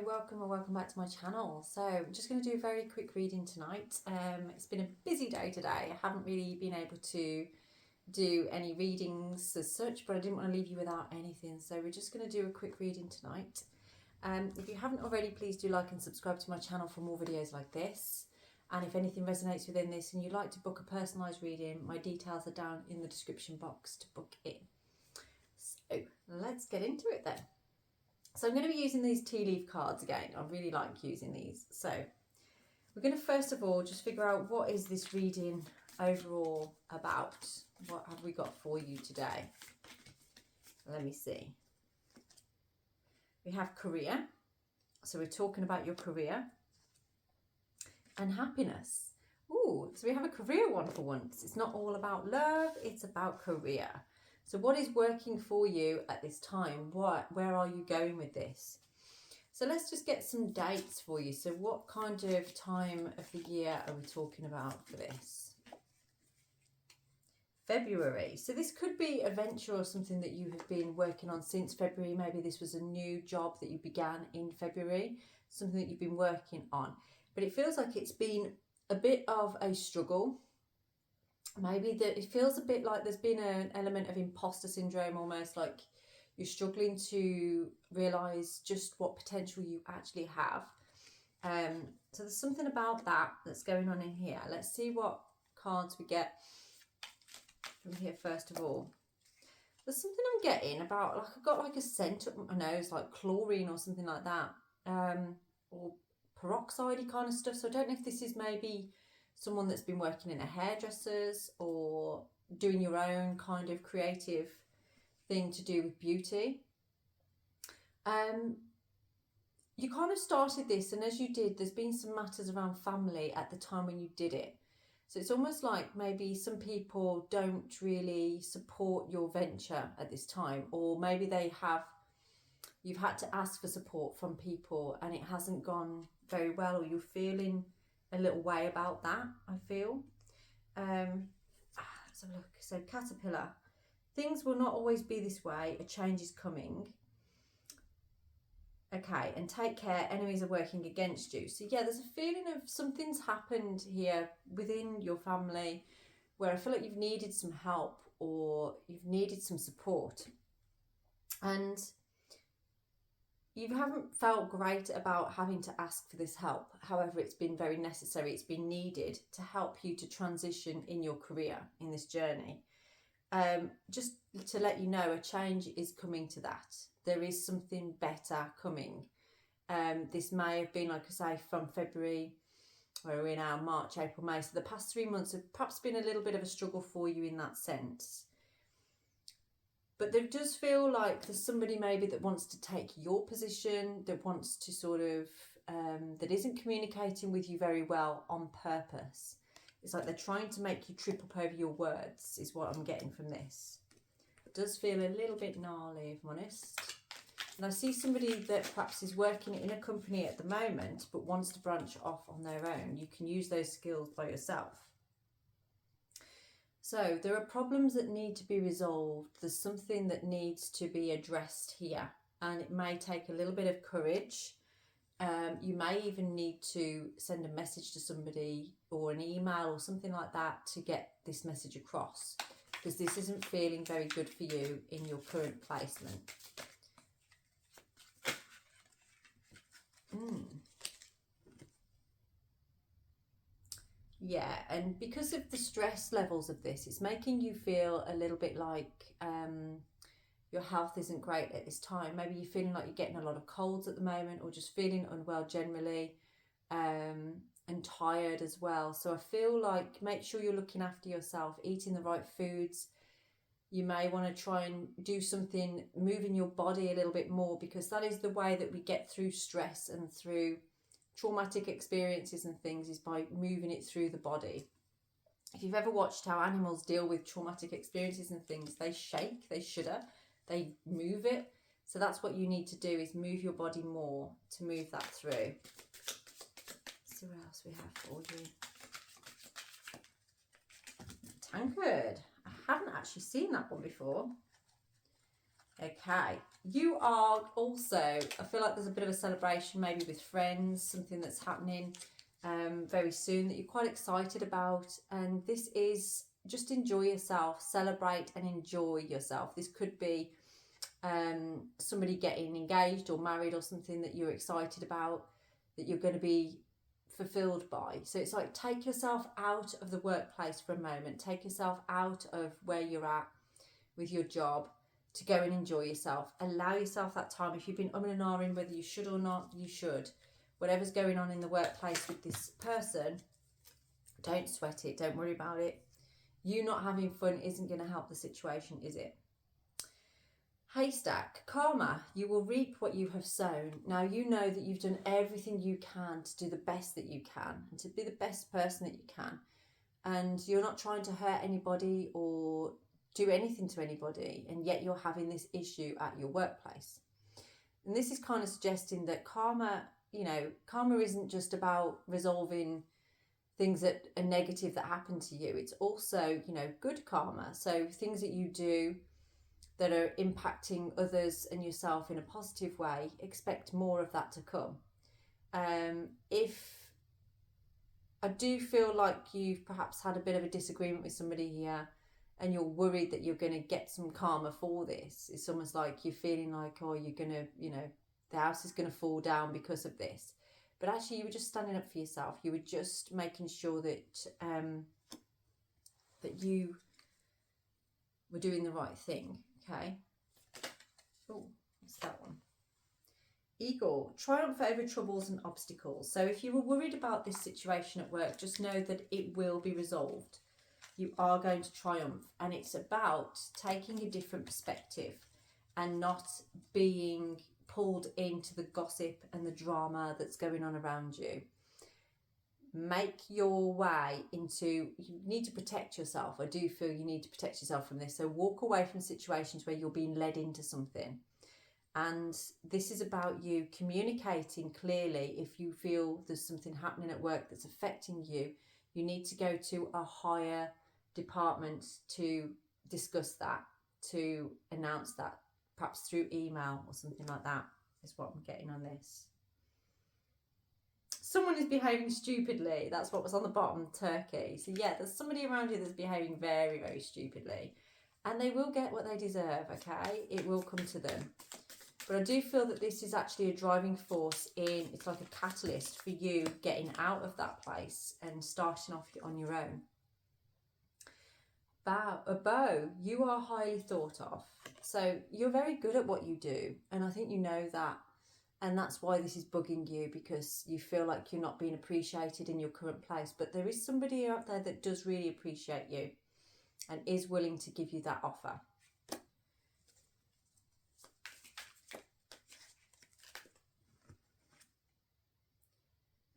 welcome or welcome back to my channel. So I'm just going to do a very quick reading tonight. It's been a busy day today. I haven't really been able to do any readings as such, but I didn't want to leave you without anything. So we're just going to do a quick reading tonight. If you haven't already, please do like and subscribe to my channel for more videos like this. And if anything resonates within this and you'd like to book a personalised reading, my details are down in the description box to book in. So let's get into it then. So I'm going to be using these tea leaf cards again. I really like using these. So we're going to first of all just figure out what is this reading overall about. What have we got for you today? Let me see. We have career. So we're talking about your career. And happiness. Ooh, so we have a career one for once. It's not all about love, it's about career. So what is working for you at this time? Where are you going with this? So let's just get some dates for you. So what kind of time of the year are we talking about for this? February. So this could be a venture or something that you have been working on since February. Maybe this was a new job that you began in February, something that you've been working on. But it feels like it's been a bit of a struggle. Maybe that it feels a bit like there's been an element of imposter syndrome, almost like you're struggling to realise just what potential you actually have. So there's something about that that's going on in here. Let's see what cards we get from here first of all. There's something I'm getting about, like I've got like a scent up my nose, like chlorine or something like that, or peroxide kind of stuff. So I don't know if this is maybe someone that's been working in a hairdresser's or doing your own kind of creative thing to do with beauty. You kind of started this, and as you did, there's been some matters around family at the time when you did it. So it's almost like maybe some people don't really support your venture at this time, or maybe you've had to ask for support from people and it hasn't gone very well, or you're feeling a little way about that, I feel. Let's have a look. So caterpillar, things will not always be this way, a change is coming. Okay, and take care, enemies are working against you. So yeah, there's a feeling of something's happened here within your family where I feel like you've needed some help or you've needed some support. And you haven't felt great about having to ask for this help. However, it's been very necessary. It's been needed to help you to transition in your career, in this journey. Just to let you know, a change is coming to that. There is something better coming. This may have been, like I say, from February, where we're now, March, April, May. So the past 3 months have perhaps been a little bit of a struggle for you in that sense. But there does feel like there's somebody maybe that wants to take your position, that wants to sort of, that isn't communicating with you very well on purpose. It's like they're trying to make you trip up over your words, is what I'm getting from this. It does feel a little bit gnarly, if I'm honest. And I see somebody that perhaps is working in a company at the moment, but wants to branch off on their own. You can use those skills by yourself. So there are problems that need to be resolved. There's something that needs to be addressed here, and it may take a little bit of courage. You may even need to send a message to somebody or an email or something like that to get this message across, because this isn't feeling very good for you in your current placement. Yeah, and because of the stress levels of this, it's making you feel a little bit like your health isn't great at this time. Maybe you're feeling like you're getting a lot of colds at the moment, or just feeling unwell generally, and tired as well. So I feel like make sure you're looking after yourself, eating the right foods. You may want to try and do something, moving your body a little bit more, because that is the way that we get through stress and through traumatic experiences and things, is by moving it through the body. If you've ever watched how animals deal with traumatic experiences and things, they shake, they shudder, they move it. So that's what you need to do, is move your body more to move that through. Let's see what else we have for you. Tankard. I haven't actually seen that one before. Okay, you are also, I feel like there's a bit of a celebration maybe with friends, something that's happening very soon that you're quite excited about. And this is just enjoy yourself, celebrate and enjoy yourself. This could be somebody getting engaged or married or something that you're excited about, that you're going to be fulfilled by. So it's like, take yourself out of the workplace for a moment, take yourself out of where you're at with your job to go and enjoy yourself. Allow yourself that time. If you've been umming and ahhing whether you should or not, you should. Whatever's going on in the workplace with this person, don't sweat it, don't worry about it. You not having fun isn't going to help the situation, is it? Haystack, karma, you will reap what you have sown. Now you know that you've done everything you can to do the best that you can and to be the best person that you can. And you're not trying to hurt anybody or do anything to anybody, and yet you're having this issue at your workplace. And this is kind of suggesting that karma, karma isn't just about resolving things that are negative that happen to you. It's also, good karma. So things that you do that are impacting others and yourself in a positive way, expect more of that to come. If I do feel like you've perhaps had a bit of a disagreement with somebody here and you're worried that you're going to get some karma for this, it's almost like you're feeling like, oh, you're going to, the house is going to fall down because of this. But actually, you were just standing up for yourself. You were just making sure that that you were doing the right thing. Okay. Oh, what's that one? Eagle, triumph over troubles and obstacles. So if you were worried about this situation at work, just know that it will be resolved. You are going to triumph, and it's about taking a different perspective and not being pulled into the gossip and the drama that's going on around you. Make your way into, you need to protect yourself. I do feel you need to protect yourself from this. So walk away from situations where you're being led into something. And this is about you communicating clearly. If you feel there's something happening at work that's affecting you, you need to go to a higher department to discuss that, to announce that, perhaps through email or something like that, is what I'm getting on this. Someone is behaving stupidly. That's what was on the bottom, Turkey. So yeah, there's somebody around you that's behaving very, very stupidly. And they will get what they deserve, okay? It will come to them. But I do feel that this is actually a driving force in, it's like a catalyst for you getting out of that place and starting off on your own. Bow, you are highly thought of. So you're very good at what you do. And I think you know that. And that's why this is bugging you, because you feel like you're not being appreciated in your current place. But there is somebody out there that does really appreciate you and is willing to give you that offer.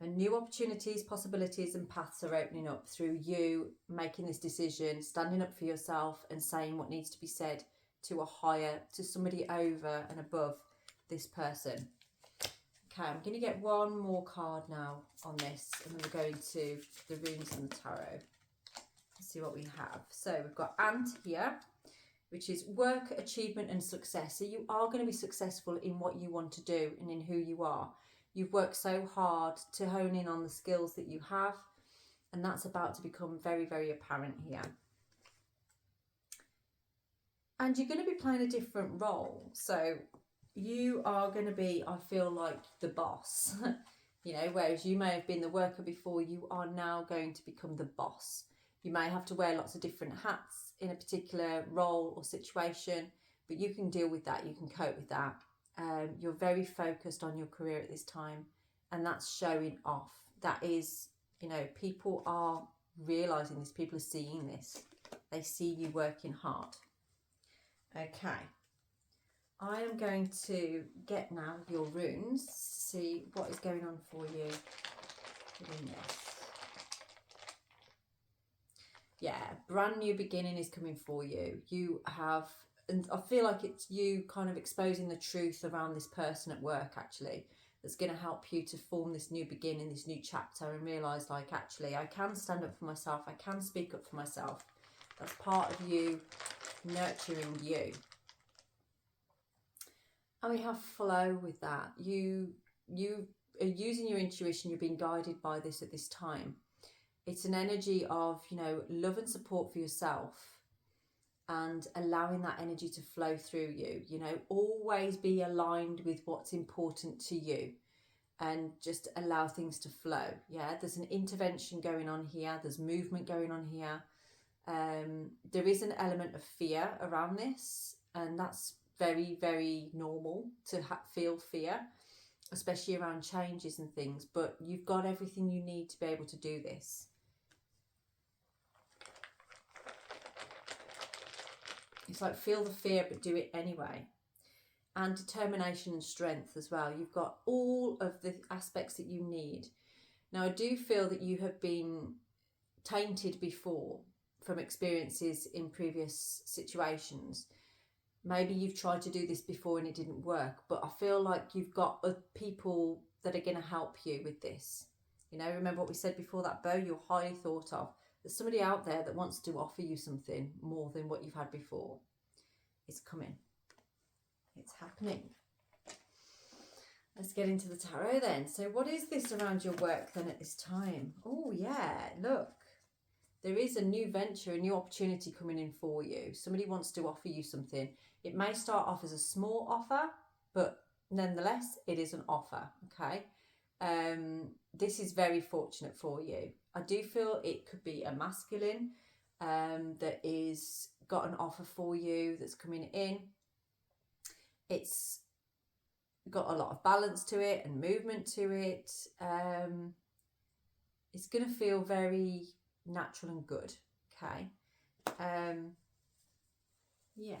And new opportunities, possibilities and paths are opening up through you making this decision, standing up for yourself and saying what needs to be said to to somebody over and above this person. Okay, I'm going to get one more card now on this, and then we're going to the runes and the tarot. Let's see what we have. So we've got Ant here, which is work, achievement and success. So you are going to be successful in what you want to do and in who you are. You've worked so hard to hone in on the skills that you have, and that's about to become very, very apparent here. And you're going to be playing a different role. So you are going to be, I feel like, the boss. Whereas you may have been the worker before, you are now going to become the boss. You may have to wear lots of different hats in a particular role or situation, but you can deal with that. You can cope with that. You're very focused on your career at this time, and that's showing off. That is, people are realising this. People are seeing this. They see you working hard. Okay. I am going to get now your runes, see what is going on for you within this. Yeah, brand new beginning is coming for you. You have, and I feel like it's you kind of exposing the truth around this person at work, actually, that's going to help you to form this new beginning, this new chapter, and realise, like, actually, I can stand up for myself. I can speak up for myself. That's part of you nurturing you. And we have flow with that. You are using your intuition. You're being guided by this at this time. It's an energy of, you know, love and support for yourself, and allowing that energy to flow through you. You know, always be aligned with what's important to you, and just allow things to flow. Yeah, there's an intervention going on here. There's movement going on here. There is an element of fear around this, and that's very, very normal to feel fear, especially around changes and things. But you've got everything you need to be able to do this. It's like, feel the fear, but do it anyway. And determination and strength as well. You've got all of the aspects that you need. Now, I do feel that you have been tainted before from experiences in previous situations. Maybe you've tried to do this before and it didn't work, but I feel like you've got people that are going to help you with this. You know, remember what we said before, that bow, you're highly thought of. There's somebody out there that wants to offer you something more than what you've had before. It's coming. It's happening. Let's get into the tarot then. So what is this around your work then at this time? Oh yeah, look. There is a new venture, a new opportunity coming in for you. Somebody wants to offer you something. It may start off as a small offer, but nonetheless, it is an offer, okay? This is very fortunate for you. I do feel it could be a masculine that is got an offer for you that's coming in. It's got a lot of balance to it and movement to it. It's going to feel very natural and good, okay? Yeah.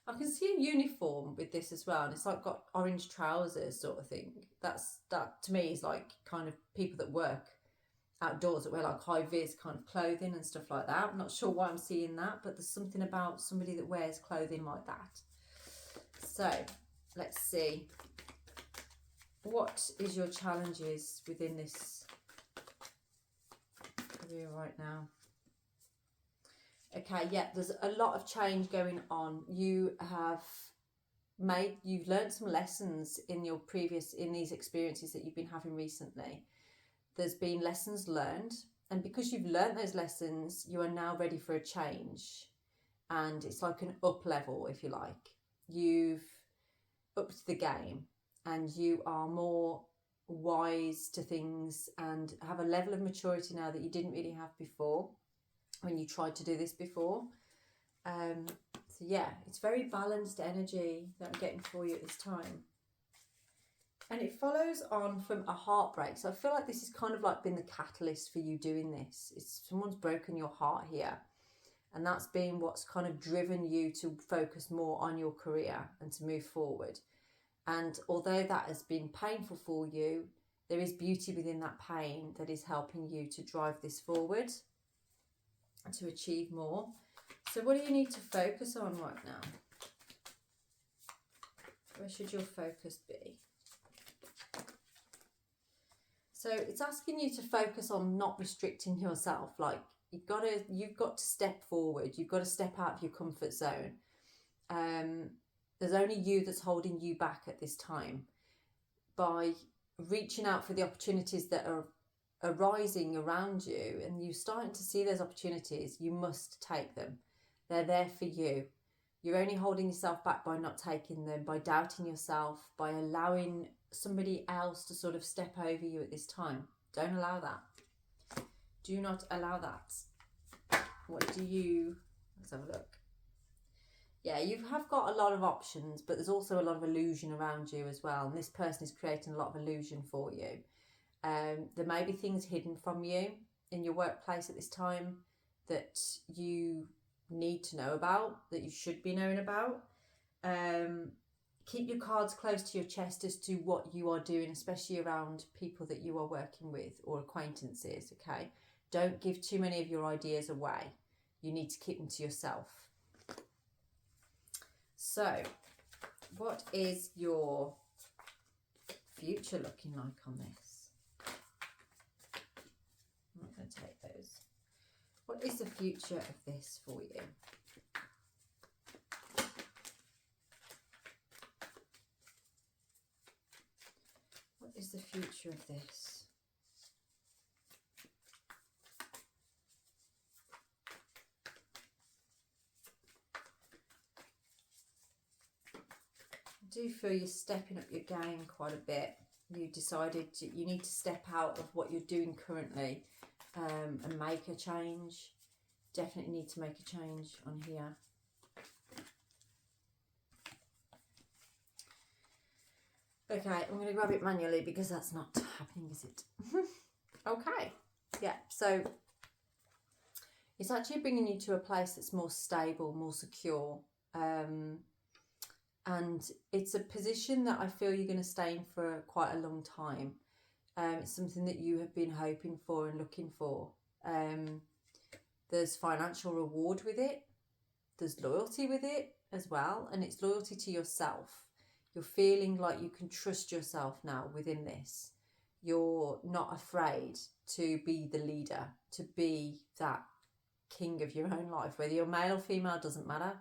I can see a uniform with this as well, and it's like got orange trousers sort of thing. That to me is like kind of people that work outdoors that wear like high vis kind of clothing and stuff like that. I'm not sure why I'm seeing that, but there's something about somebody that wears clothing like that. So let's see, what is your challenges within this career right now? Okay, yeah, there's a lot of change going on. You've learned some lessons in these experiences that you've been having recently. There's been lessons learned, and because you've learned those lessons, you are now ready for a change. And it's like an up level, if you like. You've upped the game, and you are more wise to things and have a level of maturity now that you didn't really have before when you tried to do this before. So yeah, it's very balanced energy that I'm getting for you at this time. And it follows on from a heartbreak. So I feel like this has kind of like been the catalyst for you doing this. It's someone's broken your heart here. And that's been what's kind of driven you to focus more on your career and to move forward. And although that has been painful for you, there is beauty within that pain that is helping you to drive this forward and to achieve more. So what do you need to focus on right now? Where should your focus be? So it's asking you to focus on not restricting yourself. Like you've got to step forward. You've got to step out of your comfort zone. There's only you that's holding you back at this time. By reaching out for the opportunities that are arising around you, and you're starting to see those opportunities, you must take them. They're there for you. You're only holding yourself back by not taking them, by doubting yourself, by allowing somebody else to sort of step over you at this time. Don't allow that. Do not allow that. Let's have a look. Yeah, you have got a lot of options, but there's also a lot of illusion around you as well. And this person is creating a lot of illusion for you. There may be things hidden from you in your workplace at this time that you need to know about, that you should be knowing about. Keep your cards close to your chest as to what you are doing, especially around people that you are working with or acquaintances, okay? Don't give too many of your ideas away. You need to keep them to yourself. So, what is your future looking like on this? I'm not going to take those. What is the future of this for you? What is the future of this? I do feel you're stepping up your game quite a bit. You decided you need to step out of what you're doing currently and make a change. Definitely need to make a change on here. Okay, I'm going to grab it manually because that's not happening, is it? Okay, yeah, so it's actually bringing you to a place that's more stable, more secure. And it's a position that I feel you're going to stay in for quite a long time. It's something that you have been hoping for and looking for. There's financial reward with it. There's loyalty with it as well. And it's loyalty to yourself. You're feeling like you can trust yourself now within this. You're not afraid to be the leader, to be that king of your own life. Whether you're male or female, doesn't matter.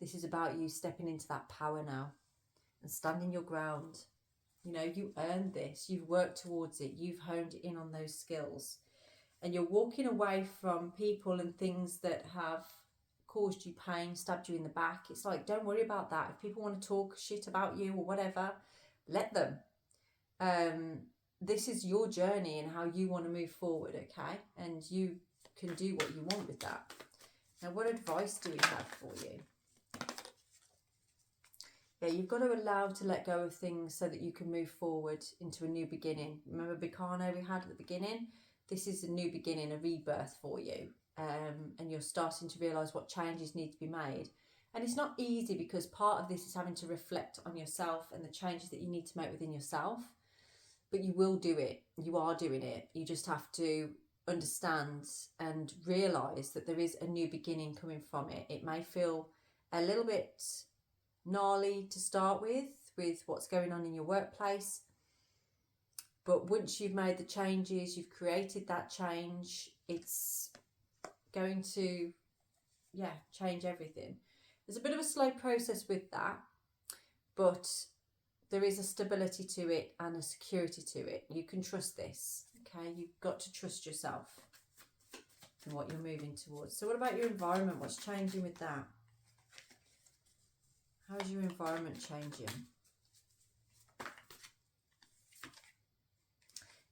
This is about you stepping into that power now and standing your ground. You know, you earned this. You've worked towards it. You've honed in on those skills. And you're walking away from people and things that have caused you pain, stabbed you in the back. It's like, don't worry about that. If people want to talk shit about you or whatever, let them. This is your journey and how you want to move forward, okay? And you can do what you want with that. Now, what advice do we have for you? Yeah, you've got to allow to let go of things so that you can move forward into a new beginning. Remember Bicano we had at the beginning? This is a new beginning, a rebirth for you. And you're starting to realise what changes need to be made. And it's not easy because part of this is having to reflect on yourself and the changes that you need to make within yourself. But you will do it. You are doing it. You just have to understand and realise that there is a new beginning coming from it. It may feel a little bit gnarly to start with what's going on in your workplace. But once you've made the changes, you've created that change, it's going to, change everything. There's a bit of a slow process with that, but there is a stability to it and a security to it. You can trust this, okay? You've got to trust yourself and what you're moving towards. So what about your environment? What's changing with that? How is your environment changing?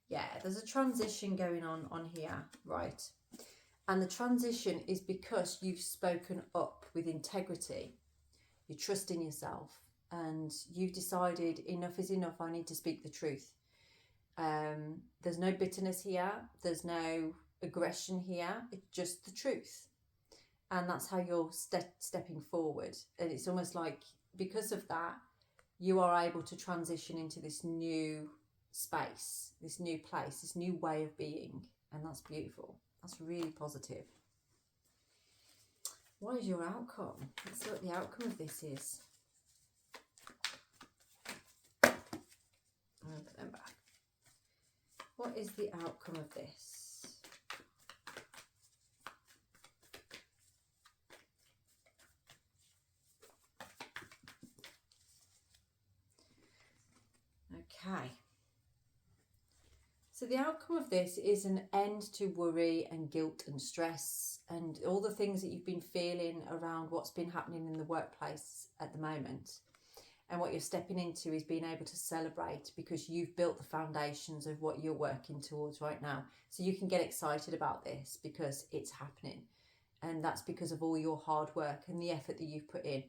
Yeah, there's a transition going on here, right? And the transition is because you've spoken up with integrity. You trust in yourself and you've decided enough is enough. I need to speak the truth. There's no bitterness here. There's no aggression here. It's just the truth. And that's how you're stepping forward. And it's almost like because of that, you are able to transition into this new space, this new place, this new way of being. And that's beautiful. That's really positive. What is your outcome? Let's see what the outcome of this is. I'll put them back. What is the outcome of this? Okay. So the outcome of this is an end to worry and guilt and stress and all the things that you've been feeling around what's been happening in the workplace at the moment. And what you're stepping into is being able to celebrate because you've built the foundations of what you're working towards right now. So you can get excited about this because it's happening. And that's because of all your hard work and the effort that you've put in.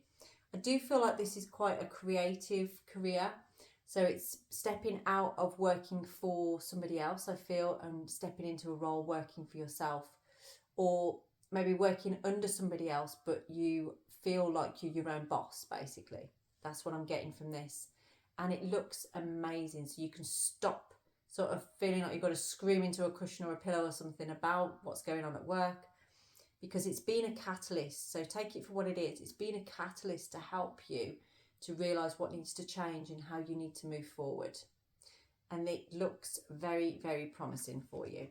I do feel like this is quite a creative career. So it's stepping out of working for somebody else, I feel, and stepping into a role working for yourself, or maybe working under somebody else, but you feel like you're your own boss, basically. That's what I'm getting from this. And it looks amazing. So you can stop sort of feeling like you've got to scream into a cushion or a pillow or something about what's going on at work, because it's been a catalyst. So take it for what it is. It's been a catalyst to help you to realise what needs to change and how you need to move forward. And it looks very, very promising for you.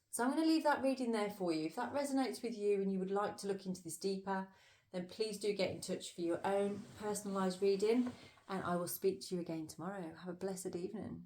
So I'm going to leave that reading there for you. If that resonates with you and you would like to look into this deeper, then please do get in touch for your own personalised reading. And I will speak to you again tomorrow. Have a blessed evening.